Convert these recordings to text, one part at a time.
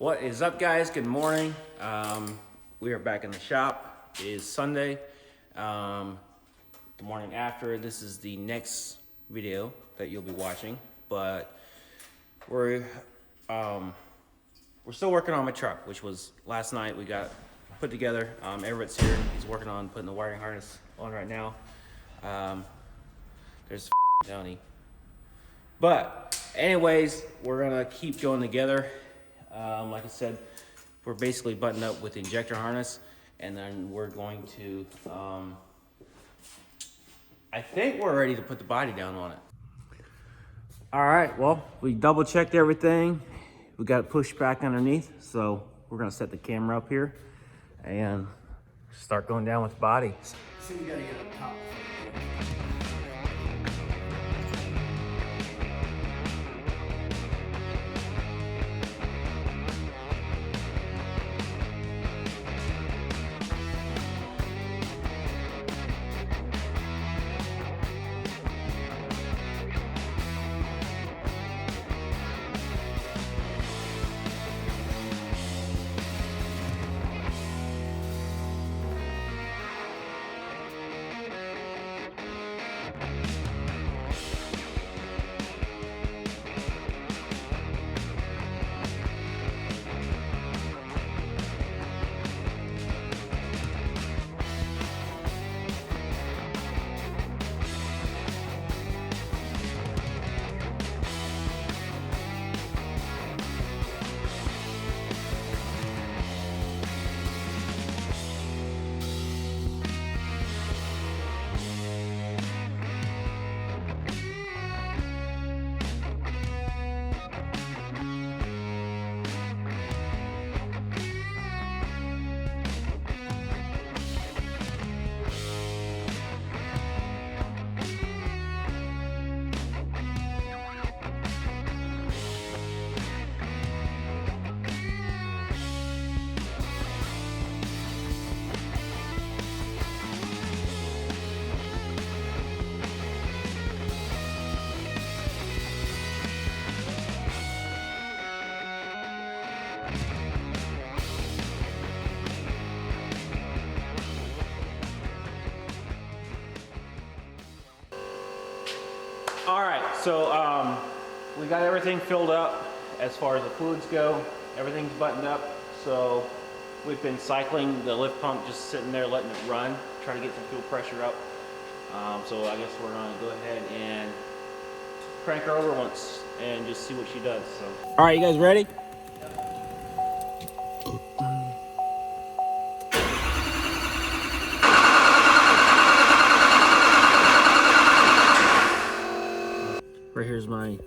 What is up, guys? Good morning. We are back in the shop. It is Sunday. The morning after. This is the next video that you'll be watching, but we're still working on my truck, which was last night. We got put together. Everette's here. He's working on putting the wiring harness on right now. There's Johnny. But anyways, we're gonna keep going together. Like I said, we're basically buttoned up with the injector harness, and then we're going to, I think we're ready to put the body down on it. All right, well, we double checked everything. We got it pushed back underneath, so we're gonna set the camera up here and start going down with the body. So we gotta get up top. All right, so we got everything filled up as far as the fluids go. Everything's buttoned up, so we've been cycling the lift pump, just sitting there letting it run, trying to get some fuel pressure up. So I guess we're gonna go ahead and crank her over once and just see what she does. So, all right, you guys ready? Right here's my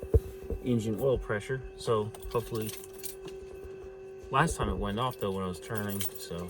engine oil pressure, so hopefully, last time it went off though when I was turning, so.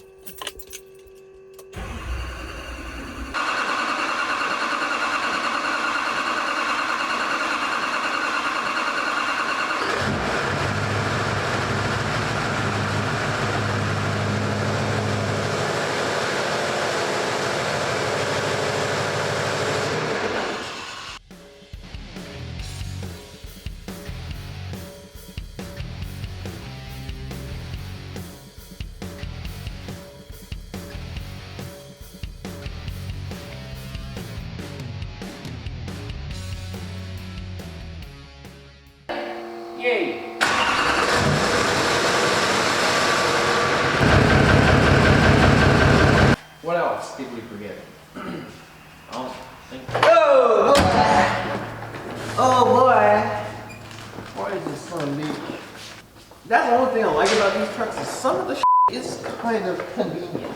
Yay! What else did we forget? I don't think. Oh boy! Oh boy! Why is this son of a bitch? That's the only thing I like about these trucks is some of the is kind of convenient.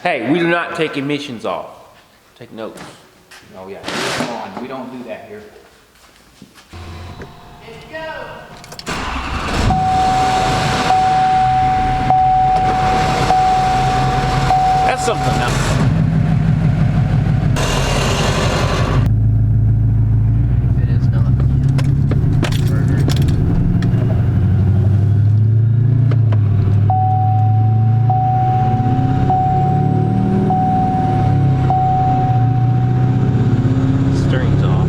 Hey, we do not take emissions off. Take notes. Oh yeah, come on, we don't do that here. Let's go! That's something else. It is not. Steering's off.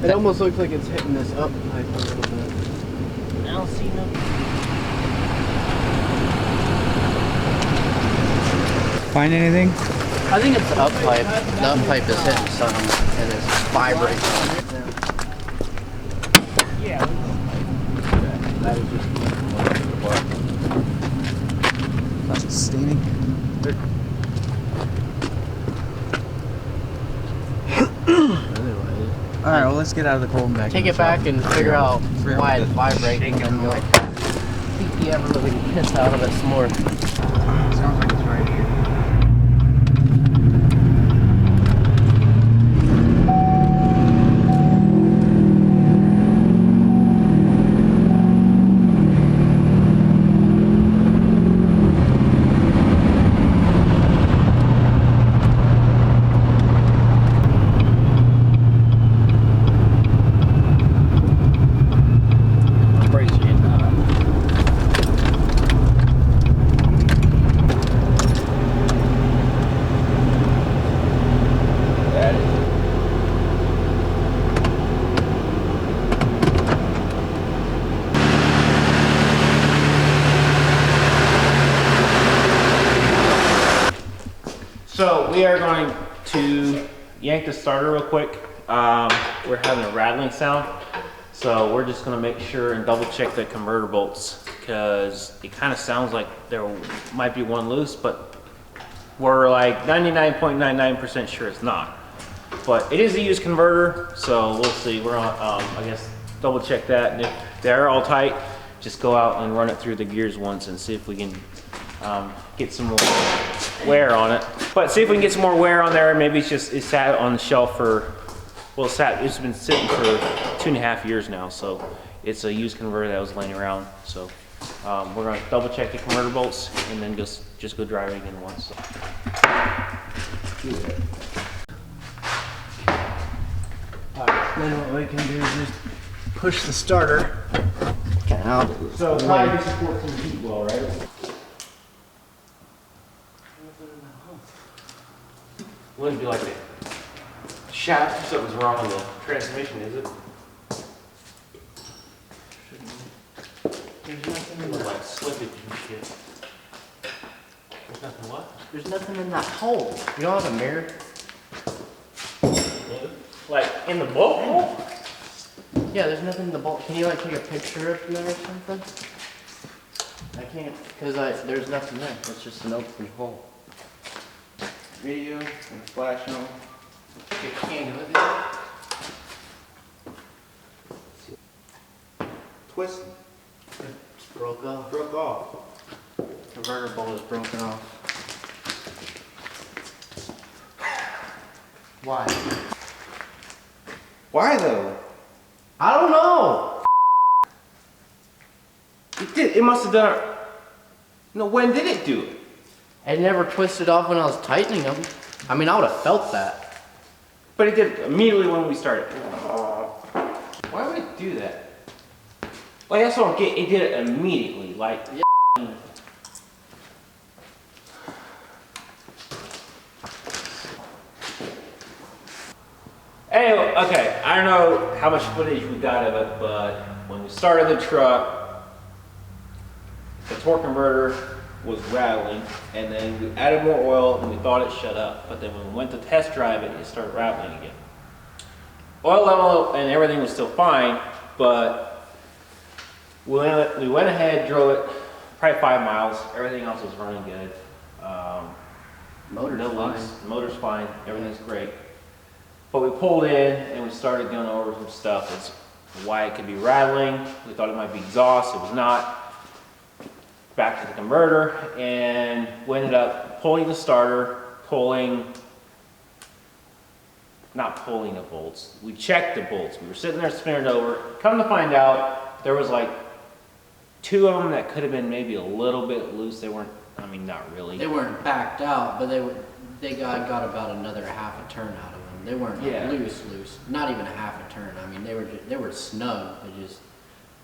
It almost looks like it's hitting this up pipe a little bit. I don't see no. Find anything? I think it's the up pipe. The up pipe is hitting something and it's vibrating. Yeah. That is just That's staining. All right, well, let's get out of the cold and back. Take it back and figure out why it's vibrating and go beat the ever living piss out of it some more. Sounds like it's right here. So we are going to yank the starter real quick. We're having a rattling sound. So we're just gonna make sure and double check the converter bolts because it kind of sounds like there might be one loose, but we're like 99.99% sure it's not. But it is a used converter, so we'll see. We're on, I guess, double check that. And if they're all tight, just go out and run it through the gears once and see if we can get some more wear on it. But see if we can get some more wear on there. Maybe it's sat on the shelf for, well, it's been sitting for 2.5 years now. So it's a used converter that was laying around. So we're gonna double check the converter bolts and then just go drive it again once. Alright, then what we can do is just push the starter out. So probably supports some heat well, right? Wouldn't be like the shaft or something's wrong with the transmission, is it? There's nothing in Or that. like slippage and shit. There's nothing what? There's nothing in that hole. You don't have a mirror? Like in the bolt hole? Yeah, there's nothing in the bolt. Can you like take a picture of that or something? I can't, because there's nothing there. It's just an open hole. Video and flash on. You can't do it. Twist. It's broke off. Broke off. Converter bolt is broken off. Why? Why though? I don't know. It did. It must have done it. No, when did it do it? It never twisted off when I was tightening them. I mean, I would have felt that. But it did immediately when we started. Why would it do that? Like that's what I'm getting. It did it immediately. Like. Yeah. Anyway, okay, I don't know how much footage we got of it, but when we started the truck, the torque converter was rattling, and then we added more oil and we thought it shut up. But then when we went to test drive it, it started rattling again. Oil level and everything was still fine, but we went ahead, drove it probably 5 miles. Everything else was running good. Motor's No fine. leaks, motor's fine, everything's great. But we pulled in and we started going over some stuff. It's why it could be rattling. We thought it might be exhaust, it was not. Back to the converter, and we ended up pulling the starter, not pulling the bolts. We checked the bolts. We were sitting there spinning it over. Come to find out, there was like 2 of them that could have been maybe a little bit loose. They weren't, I mean, not really. They weren't backed out, but they got about another half a turn out of them. They weren't like Yeah. loose. Not even a half a turn. I mean, they were snug.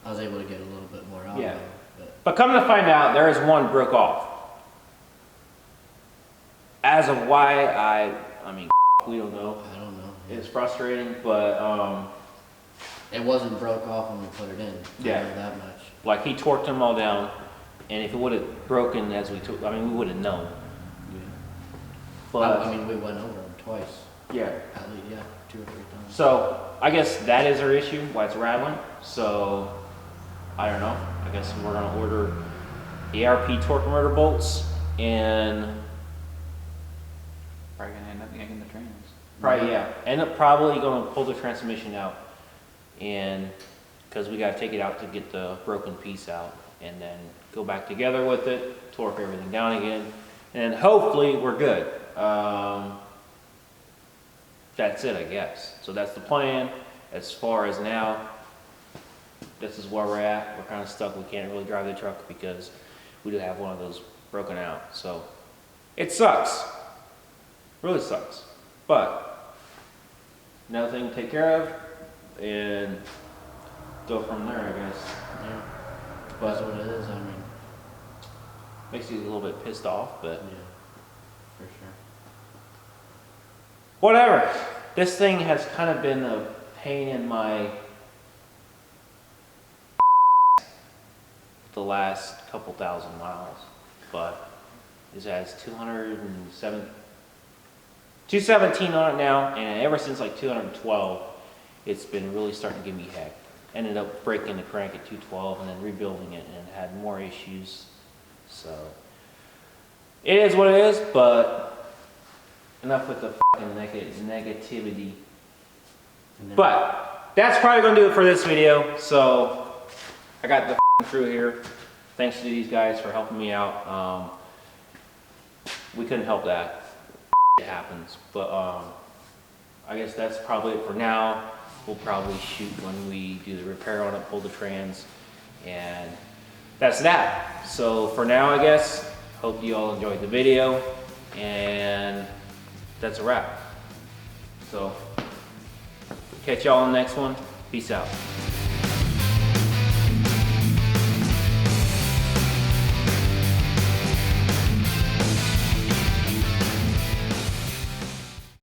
I was able to get a little bit more out Yeah. of them. But come to find out, there is one broke off. As of why, I mean, we don't know. I don't know. It's frustrating, but It wasn't broke off when we put it in. Yeah. I know that much. Like he torqued them all down, and if it would have broken as we took, I mean, we would have known. But I mean, we went over them twice. yeah. At least, yeah, 2 or 3 times. So I guess that is our issue, why it's rattling. So I don't know. I guess we're gonna order the ARP torque converter bolts and Probably gonna end up yanking the trans. probably end up probably gonna pull the transmission out, and because we gotta take it out to get the broken piece out, and then go back together with it, torque everything down again, and hopefully we're good. That's it, I guess. So that's the plan. As far as now, this is where we're at. We're kind of stuck. We can't really drive the truck because we do have one of those broken out. So it sucks. Really sucks. But another thing to take care of and go from there, I guess. Yeah. But That's what it is, I mean. makes you a little bit pissed off, but Yeah. For sure. whatever. This thing has kind of been a pain in my the last couple thousand miles, but it has 217 on it now, and ever since like 212, it's been really starting to give me heck. Ended up breaking the crank at 212 and then rebuilding it, and had more issues. So it is what it is, but enough with the fucking negativity. And then- But that's probably gonna do it for this video. So I got the crew here. Thanks to these guys for helping me out. We couldn't help that. It happens. But I guess that's probably it for now. We'll probably shoot when we do the repair on it, pull the trans, and that's that. So for now, I guess, hope you all enjoyed the video, and that's a wrap. So catch y'all on the next one. Peace out.